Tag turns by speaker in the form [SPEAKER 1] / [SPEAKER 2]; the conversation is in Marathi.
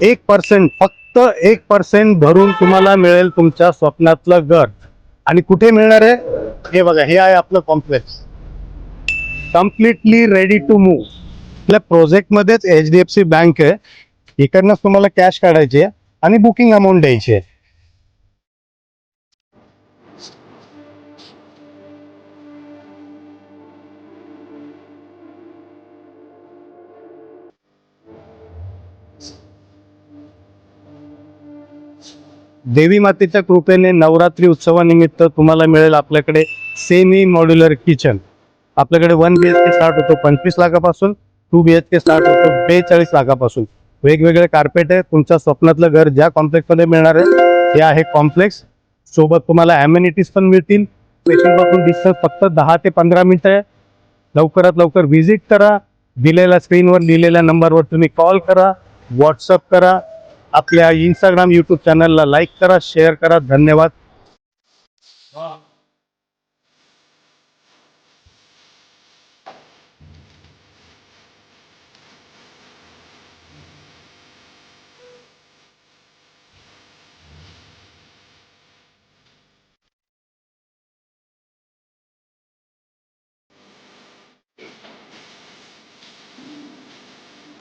[SPEAKER 1] 1%, फक्त 1% भरून तुम्हाला मिळेल तुमच्या स्वप्नातलं घर. आणि कुठे मिळणार आहे? हे बघा, हे आहे आपलं complex, completely ready to move. आपल्या प्रोजेक्टमध्येच HDFC बँक आहे. इकडनंच तुम्हाला कॅश काढायची आहे आणि बुकिंग अमाऊंट द्यायची आहे. देवी मातेच्या कृपेने नवरात्री उत्सवानिमित्त तुम्हाला मिळेल आपल्याकडे सेमी मॉड्युलर किचन. आपल्याकडे 1 BHK स्टार्ट होतो 25 लाखापासून, 2 BHK स्टार्ट होतो 42 लाखापासून. वेगवेगळे कार्पेट आहे. तुमच्या स्वप्नातलं घर ज्या कॉम्प्लेक्समध्ये मिळणार आहे हे आहे कॉम्प्लेक्स. सोबत तुम्हाला ॲम्युनिटीज पण मिळतील. स्टेशनपासून डिस्टन्स फक्त 10 ते 15 मिनिटं आहे. लवकरात लवकर व्हिजिट करा. दिलेल्या स्क्रीनवर लिहिलेल्या नंबरवर तुम्ही कॉल करा, व्हॉट्सअप करा. आपल्या इंस्टाग्राम, यूट्यूब चॅनलला लाईक करा, शेअर करा. धन्यवाद.